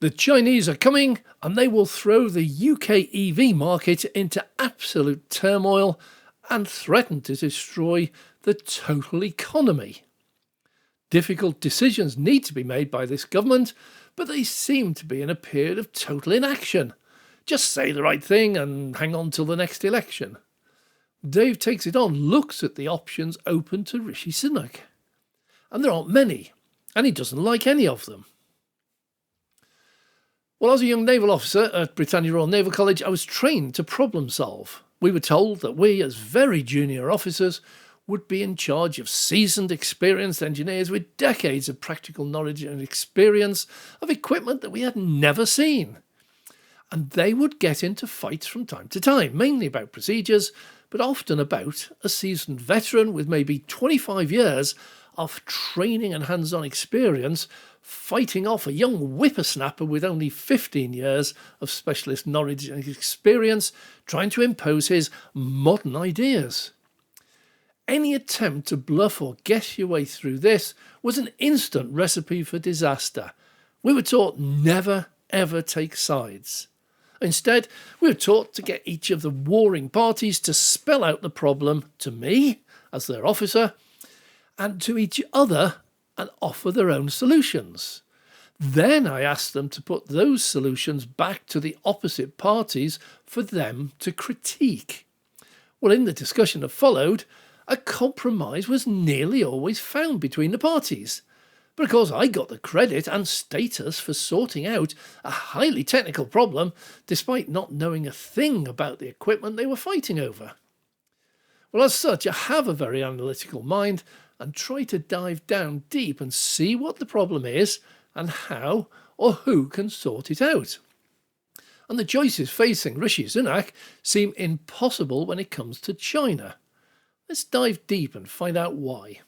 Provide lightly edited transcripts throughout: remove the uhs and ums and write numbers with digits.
The Chinese are coming and they will throw the UK EV market into absolute turmoil and threaten to destroy the total economy. Difficult decisions need to be made by this government, but they seem to be in a period of total inaction. Just say the right thing and hang on till the next election. Dave Takes It On looks at the options open to Rishi Sunak. And there aren't many, and he doesn't like any of them. Well, as a young naval officer at Britannia Royal Naval College, I was trained to problem solve. We were told that we, as very junior officers, would be in charge of seasoned, experienced engineers with decades of practical knowledge and experience of equipment that we had never seen. And they would get into fights from time to time, mainly about procedures, but often about a seasoned veteran with maybe 25 years of training and hands-on experience fighting off a young whippersnapper with only 15 years of specialist knowledge and experience trying to impose his modern ideas. Any attempt to bluff or guess your way through this was an instant recipe for disaster. We were taught never, ever take sides. Instead, we were taught to get each of the warring parties to spell out the problem to me, as their officer, and to each other and offer their own solutions. Then I asked them to put those solutions back to the opposite parties for them to critique. Well, in the discussion that followed, a compromise was nearly always found between the parties. But of course I got the credit and status for sorting out a highly technical problem despite not knowing a thing about the equipment they were fighting over. Well, as such, I have a very analytical mind and try to dive down deep and see what the problem is and how or who can sort it out. And the choices facing Rishi Sunak seem impossible when it comes to China. Let's dive deep and find out why.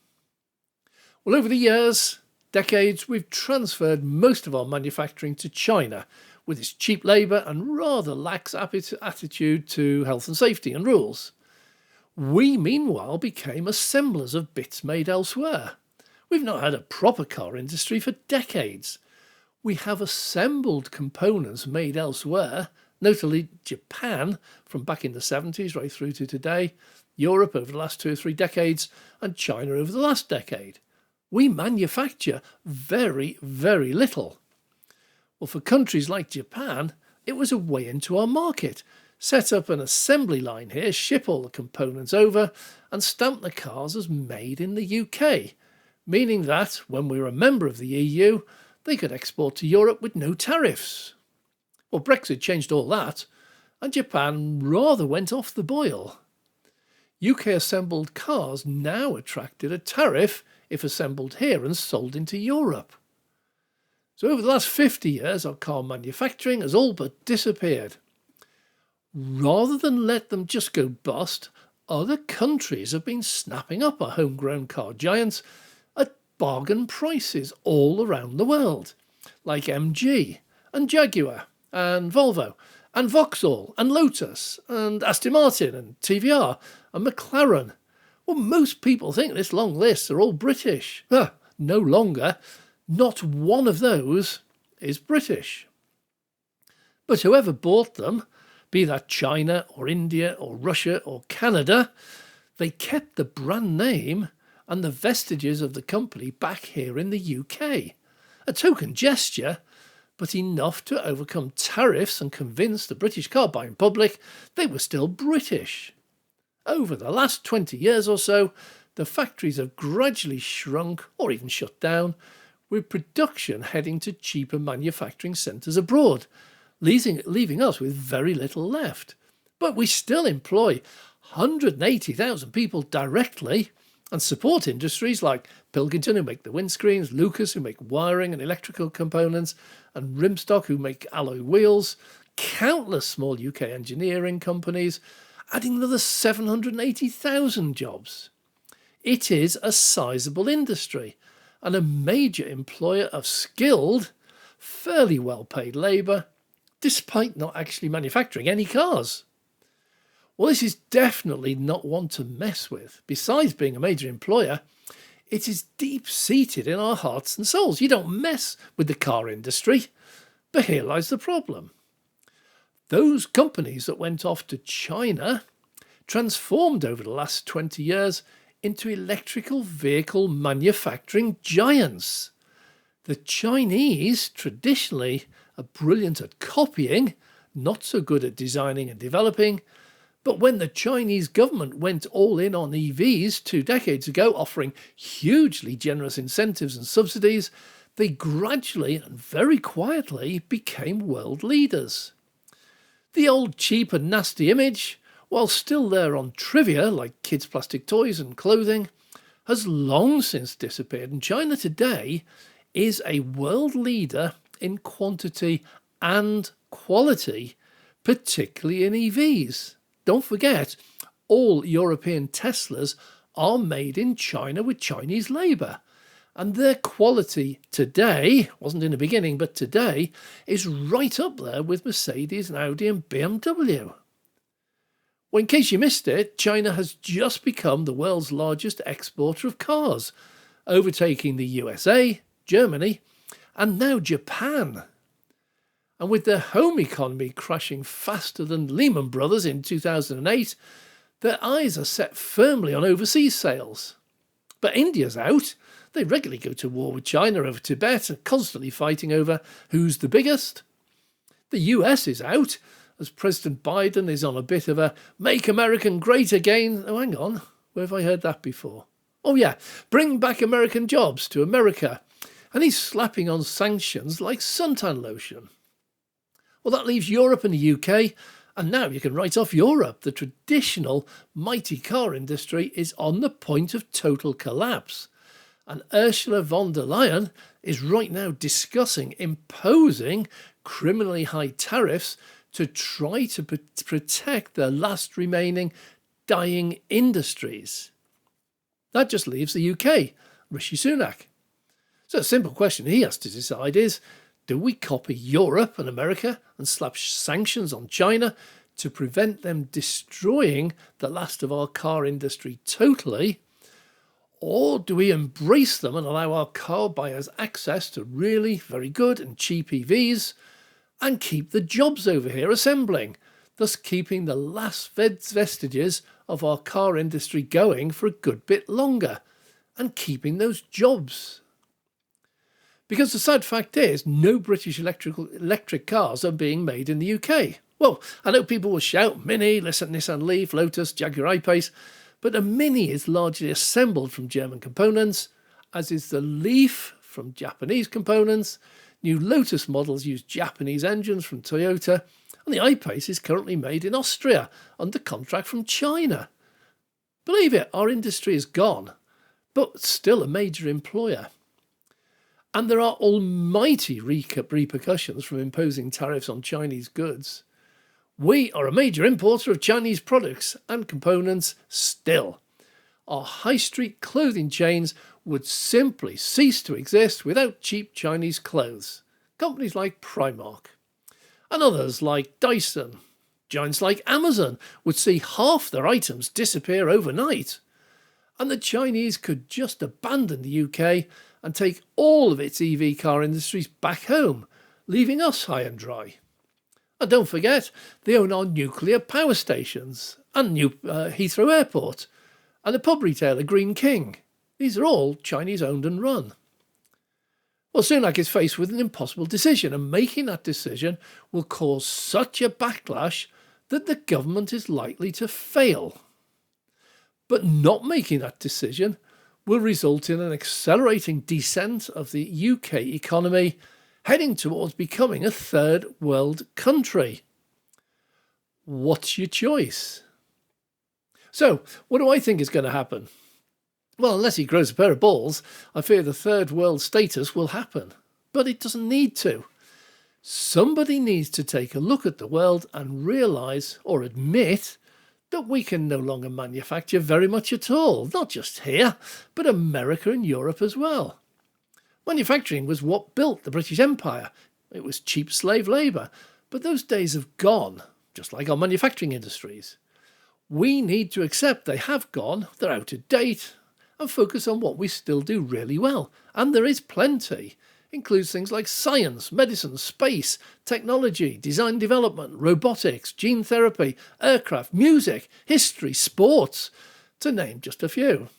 Well, over the years, decades, we've transferred most of our manufacturing to China with its cheap labour and rather lax attitude to health and safety and rules. We, meanwhile, became assemblers of bits made elsewhere. We've not had a proper car industry for decades. We have assembled components made elsewhere, notably Japan from back in the 70s right through to today, Europe over the last 2 or 3 decades, and China over the last decade. We manufacture very, very little. Well, for countries like Japan, it was a way into our market. Set up an assembly line here, ship all the components over, and stamp the cars as made in the UK, meaning that, when we were a member of the EU, they could export to Europe with no tariffs. Well, Brexit changed all that, and Japan rather went off the boil. UK-assembled cars now attracted a tariff if assembled here and sold into Europe. So over the last 50 years, our car manufacturing has all but disappeared. Rather than let them just go bust, other countries have been snapping up our homegrown car giants at bargain prices all around the world, like MG and Jaguar and Volvo and Vauxhall and Lotus and Aston Martin and TVR and McLaren. Well, most people think this long list are all British. No longer. Not one of those is British. But whoever bought them, be that China or India or Russia or Canada, they kept the brand name and the vestiges of the company back here in the UK. A token gesture, but enough to overcome tariffs and convince the British car buying public they were still British. Over the last 20 years or so, the factories have gradually shrunk or even shut down, with production heading to cheaper manufacturing centres abroad, leaving us with very little left. But we still employ 180,000 people directly and support industries like Pilkington, who make the windscreens, Lucas, who make wiring and electrical components, and Rimstock, who make alloy wheels, countless small UK engineering companies, adding another 780,000 jobs. It is a sizable industry and a major employer of skilled, fairly well-paid labour, despite not actually manufacturing any cars. Well, this is definitely not one to mess with. Besides being a major employer, it is deep-seated in our hearts and souls. You don't mess with the car industry. But here lies the problem. Those companies that went off to China transformed over the last 20 years into electrical vehicle manufacturing giants. The Chinese traditionally are brilliant at copying, not so good at designing and developing. But when the Chinese government went all in on EVs 2 decades ago, offering hugely generous incentives and subsidies, they gradually and very quietly became world leaders. The old cheap and nasty image, while still there on trivia like kids' plastic toys and clothing, has long since disappeared, and China today is a world leader in quantity and quality, particularly in EVs. Don't forget, all European Teslas are made in China with Chinese labour. And their quality today, wasn't in the beginning, but today, is right up there with Mercedes and Audi and BMW. Well, in case you missed it, China has just become the world's largest exporter of cars, overtaking the USA, Germany, and now Japan. And with their home economy crashing faster than Lehman Brothers in 2008, their eyes are set firmly on overseas sales. But India's out. They regularly go to war with China over Tibet and constantly fighting over who's the biggest. The US is out, as President Biden is on a bit of a Make America Great Again. Oh, hang on, where have I heard that before? Oh yeah, bring back American jobs to America. And he's slapping on sanctions like suntan lotion. Well, that leaves Europe and the UK, and now you can write off Europe. The traditional mighty car industry is on the point of total collapse. And Ursula von der Leyen is right now discussing imposing criminally high tariffs to try to protect their last remaining dying industries. That just leaves the UK, Rishi Sunak. So a simple question he has to decide is, do we copy Europe and America and slap sanctions on China to prevent them destroying the last of our car industry totally? Or do we embrace them and allow our car buyers access to really very good and cheap EVs and keep the jobs over here assembling, thus keeping the last vestiges of our car industry going for a good bit longer and keeping those jobs? Because the sad fact is, no British electric cars are being made in the UK. Well, I know people will shout Mini, Nissan Leaf, Lotus, Jaguar I-Pace, but a Mini is largely assembled from German components, as is the Leaf from Japanese components. New Lotus models use Japanese engines from Toyota, and the I-Pace is currently made in Austria under contract from China. Believe it, our industry is gone, but still a major employer. And there are almighty repercussions from imposing tariffs on Chinese goods. We are a major importer of Chinese products and components still. Our high street clothing chains would simply cease to exist without cheap Chinese clothes. Companies like Primark and others like Davison, giants like Amazon would see half their items disappear overnight. And the Chinese could just abandon the UK and take all of its EV car industries back home, leaving us high and dry. And don't forget, they own our nuclear power stations and new Heathrow Airport and the pub retailer Green King. These are all Chinese owned and run. Well, Sunak is faced with an impossible decision, and making that decision will cause such a backlash that the government is likely to fail. But not making that decision will result in an accelerating descent of the UK economy, heading towards becoming a third world country. What's your choice? So, what do I think is going to happen? Well, unless he grows a pair of balls, I fear the third world status will happen. But it doesn't need to. Somebody needs to take a look at the world and realise or admit that we can no longer manufacture very much at all, not just here, but America and Europe as well. Manufacturing was what built the British Empire. It was cheap slave labour, but those days have gone, just like our manufacturing industries. We need to accept they have gone, they're out of date, and focus on what we still do really well. And there is plenty. includes things like science, medicine, space, technology, design development, robotics, gene therapy, aircraft, music, history, sports, to name just a few.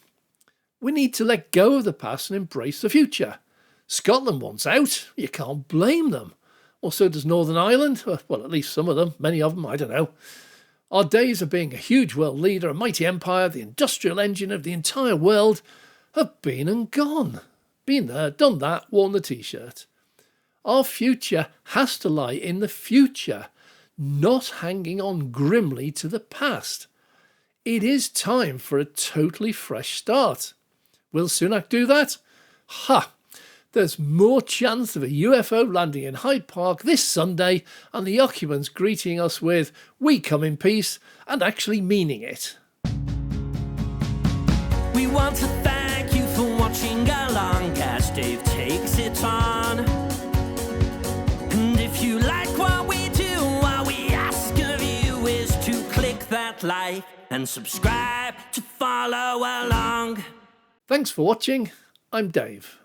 We need to let go of the past and embrace the future. Scotland wants out. You can't blame them. Well, so does Northern Ireland. Well, at least some of them. Many of them, I don't know. Our days of being a huge world leader, a mighty empire, the industrial engine of the entire world, have been and gone. Been there, done that, worn the t-shirt. Our future has to lie in the future, not hanging on grimly to the past. It is time for a totally fresh start. Will Sunak do that? Ha! There's more chance of a UFO landing in Hyde Park this Sunday and the occupants greeting us with, "We come in peace," and actually meaning it. We want to thank you for watching along as Dave takes it on. And if you like what we do, all we ask of you is to click that like and subscribe to follow along. Thanks for watching. I'm Dave.